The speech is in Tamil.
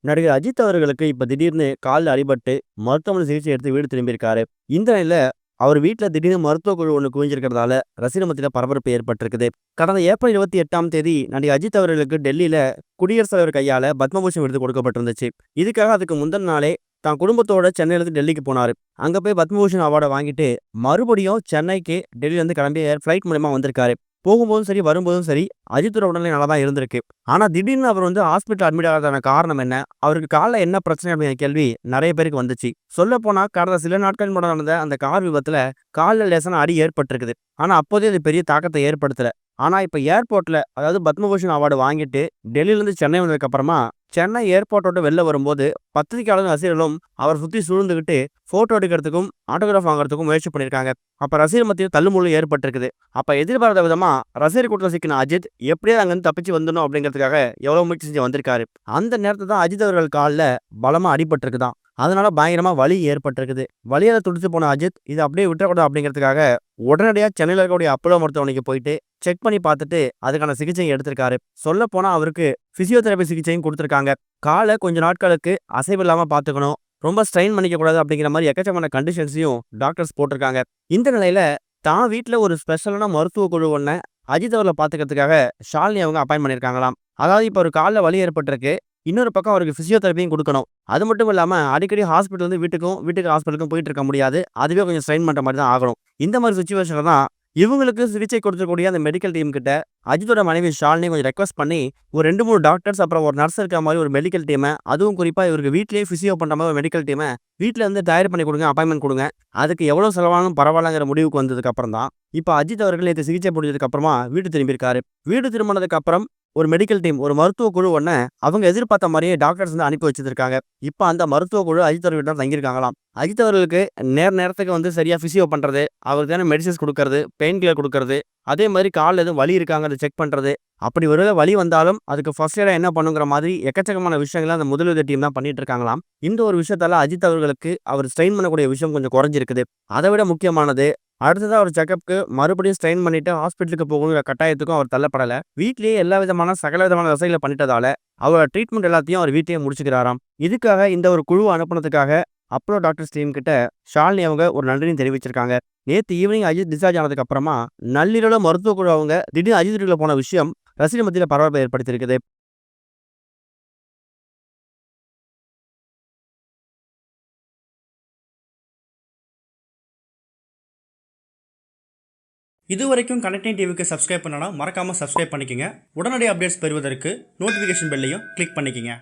நடிகர் அஜித் அவர்களுக்கு இப்ப திடீர்னு கால்ல அடிபட்டு மருத்துவமனை சிகிச்சை எடுத்து வீடு திரும்பியிருக்காரு. இந்த நிலையில அவர் வீட்ல திடீர்னு மருத்துவ குழு ஒண்ணு குவிஞ்சிருக்கிறதால ரசிகர் மத்தியில பரபரப்பு ஏற்பட்டிருக்குது. கடந்த ஏப்ரல் 28ஆம் தேதி நடிகர் அஜித் அவர்களுக்கு டெல்லியில குடியரசுத் தலைவர் கையால பத்மபூஷன் விருது கொடுக்கப்பட்டிருந்துச்சு. இதுக்காக அதுக்கு முந்தின நாளே தான் குடும்பத்தோட சென்னையிலிருந்து டெல்லிக்கு போனாரு. அங்க போய் பத்மபூஷன் அவார்ட வாங்கிட்டு மறுபடியும் சென்னைக்கு டெல்லியிலிருந்து கிளம்பி ஃப்ளைட் மூலியமா வந்திருக்காரு. போகும்போதும் சரி, வரும்போதும் சரி, அஜித்தோட உடல்நிலை நல்லா தான் இருந்திருக்கு. ஆனா திடீர்னு அவர் ஹாஸ்பிட்டல் அட்மிட் ஆகுறதுக்கான காரணம் என்ன? அவருக்கு கால்ல என்ன பிரச்சனை அப்படிங்கிற கேள்வி நெறைய பேருக்கு வந்துச்சு. சொல்லப்போனா கடந்த சில நாட்கள் முன்னாடி நடந்த அந்த கார் விபத்துல கால்ல லேசான அடி ஏற்பட்டிருக்குது. ஆனா அப்போதே அது பெரிய தாக்கத்த ஏற்படுத்தல. ஆனா இப்ப ஏர்போர்ட்ல அதாவது பத்மபூஷன் அவார்டு வாங்கிட்டு டெல்லியிலிருந்து சென்னை வந்ததுக்கு அப்புறமா, சென்னை ஏர்போர்ட்ட விட்டு வெளில வரும்போது பத்திரிகையாளரும், ரசிகர்களும் அவர சுத்தி சூழ்ந்துகிட்டு ஃபோட்டோ எடுக்கிறதுக்கும், ஆட்டோகிராஃப் வாங்குறதுக்கும் முயற்சி பண்ணியிருக்காங்க. அப்ப ரசிகர் மத்தியில தள்ளுமுள்ளு ஏற்பட்டிருக்குது. அப்ப எதிர்பாராத விதமா ரசிகர் கூட்டத்துல சிக்கின அஜித் எப்படியாவது அங்கிருந்து தப்பிச்சு வந்துடணும் அப்படிங்கிறதுக்காக எவ்வளவு முயற்சி செஞ்சு வந்திருக்காரு. அந்த நேரத்துல தான் அஜித் அவர்கள் கால்ல பலமா அடிபட்டிருக்குதாம். அதனால பயங்கரமா வலி ஏற்பட்டிருக்குது. வலியால துடிச்சு போன அஜித் இத அப்படியே விட்டுறக்கூடாது அப்படிங்கிறதுக்காக உடனடியா சென்னையில இருக்கக்கூடிய அப்போலோ மருத்துவமனைக்கு போயிட்டு செக் பண்ணி பார்த்துட்டு அதுக்கான சிகிச்சை எடுத்திருக்காரு. சொல்லப்போனா அவருக்கு பிசியோதெரபி சிகிச்சையும் குடுத்திருக்காங்க. கால கொஞ்ச நாட்களுக்கு அசைவில்லாம பார்த்துக்கணும். ரொம்ப ஸ்ட்ரெயின் பண்ணிக்க கூடாது அப்படிங்கிற மாரி எக்கச்சக்கமான கண்டிஷன்ஸையும் டாக்டர்ஸ் போட்டிருக்காங்க. இந்த நிலையில தான் வீட்ல ஒரு ஸ்பெஷலான மருத்துவ குழு ஒண்ண அஜித் அவர்கள பார்த்துக்கிறதுக்காக ஷாலினி அவங்க அப்பாயிண்ட் பண்ணியிருக்காங்களாம். அதாவது இப்ப ஒரு கால்ல வலி ஏற்பட்டிருக்கு. இன்னொரு பக்கம் அவருக்கு பிசியோதெரபியும் குடுக்கணும். அது மட்டும் இல்லாம அடிக்கடி ஹாஸ்பிட்டல் வீட்டுக்கும், வீட்டுக்கு ஹாஸ்பிட்டலுக்கும் போயிட்டு இருக்க முடியாது. அதுவே கொஞ்சம் ஸ்ட்ரெயின் பண்ற மாரி தான் ஆகணும். இந்த மாரி சிச்சுவேஷன்ல தான் இவங்களுக்கு சிகிச்சை கொடுக்கக்கூடிய அந்த மெடிக்கல் டீம் கிட்ட அஜித்தோட மனைவி ஷாலினி கொஞ்சம் ரெக்வெஸ்ட் பண்ணி ஒரு 2, 3 டாக்டர்ஸ் அப்புறம் ஒரு நர்ஸ் இருக்கிற மாரி ஒரு மெடிக்கல் டீம, அதுவும் குறிப்பா இவருக்கு வீட்லயே பிசியோ பண்ற மாரி ஒரு மெடிக்கல் டீம வீட்ல இருந்து தயார் பண்ணி குடுங்க, அப்பாயின்ட்மென்ட் குடுங்க. அதுக்கு எவ்வளவு செலவானாலும் பரவாயில்லங்கிற முடிவுக்கு வந்ததுக்கு அப்புறம் தான், இப்ப அஜித் அவர்கள் நேத்து சிகிச்சை முடிஞ்சதுக்கு அப்புறமா வீடு திரும்பியிருக்காரு. வீடு திரும்பினதுக்கு அப்புறம் ஒரு மெடிக்கல் டீம், ஒரு மருத்துவ குழு ஒண்ண அவங்க எதிர்பார்த்த மாரியே டாக்டர்ஸ் அனுப்பி வச்சிருக்காங்க. இப்ப அந்த மருத்துவ குழு அஜித் அவர்கள் வீட்ல தான் தங்கியிருக்காங்களாம். அஜித் அவர்களுக்கு நேரத்துக்கு சரியா பிசியோ பண்றது, அவருக்கு தேவையான மெடிசின்ஸ் குடுக்கறது, பெயின் கில்லர் குடுக்கறது, அதே மாரி கால்ல எதுவும் வலி இருக்காங்கிறத செக் பண்றது, அப்படி ஒருவேளை வலி வந்தாலும் அதுக்கு ஃபர்ஸ்ட் எய்டா என்ன பண்ணுங்கிற மாதிரி எக்கச்சக்கமான விஷயங்கள அந்த முதலுதவி டீம் தான் பண்ணிட்டு இருக்காங்களாம். இந்த ஒரு விஷயத்தால அஜித் அவர்களுக்கு அவர் ஸ்ட்ரெயின் பண்ணக்கூடிய விஷயம் கொஞ்சம் குறைஞ்சிருக்குது. அத விட முக்கியமானது, அடுத்ததா ஒரு செக்கப்க்கு மறுபடியும் ஸ்ட்ரெயின் பண்ணிட்டு ஹாஸ்பிட்டலுக்கு போகணுங்கிற கட்டாயத்துக்கும் அவர் தள்ளப்படல. வீட்லயே எல்லா விதமான சகல விதமான வசதிகள பண்ணிட்டதால, அவரோட ட்ரீட்மெண்ட் எல்லாத்தையும் அவர் வீட்லயே முடிச்சுக்கிறாராம். இதுக்காக இந்த ஒரு குழுவ அனுப்புனதுக்காக அப்போலோ டாக்டர்ஸ் டீம் கிட்ட ஷாலினி அவங்க ஒரு நன்றியும் தெரிவிச்சிருக்காங்க. நேத்து ஈவினிங் அஜித் டிஸ்சார்ஜ் ஆனதுக்கு அப்புறமா நள்ளிரவுல மருத்துவ குழு அவங்க திடீர்னு அஜித் வீட்டுக்குள்ள போன விஷயம் ரசிகர் மத்தியில பரபரப்பை ஏற்படுத்தியிருக்குது. இதுவரைக்கும் கனெக்டிங் டிவிக்கு சப்ஸ்கிரைப் பண்ணனா மறக்காம சப்ஸ்கிரைப் பண்ணிக்கங்க. உடனடி அப்டேட்ஸ் பெறுவதற்கு நோட்டிஃபிகேஷன் பெல்லையும் கிளிக் பண்ணிக்கங்க.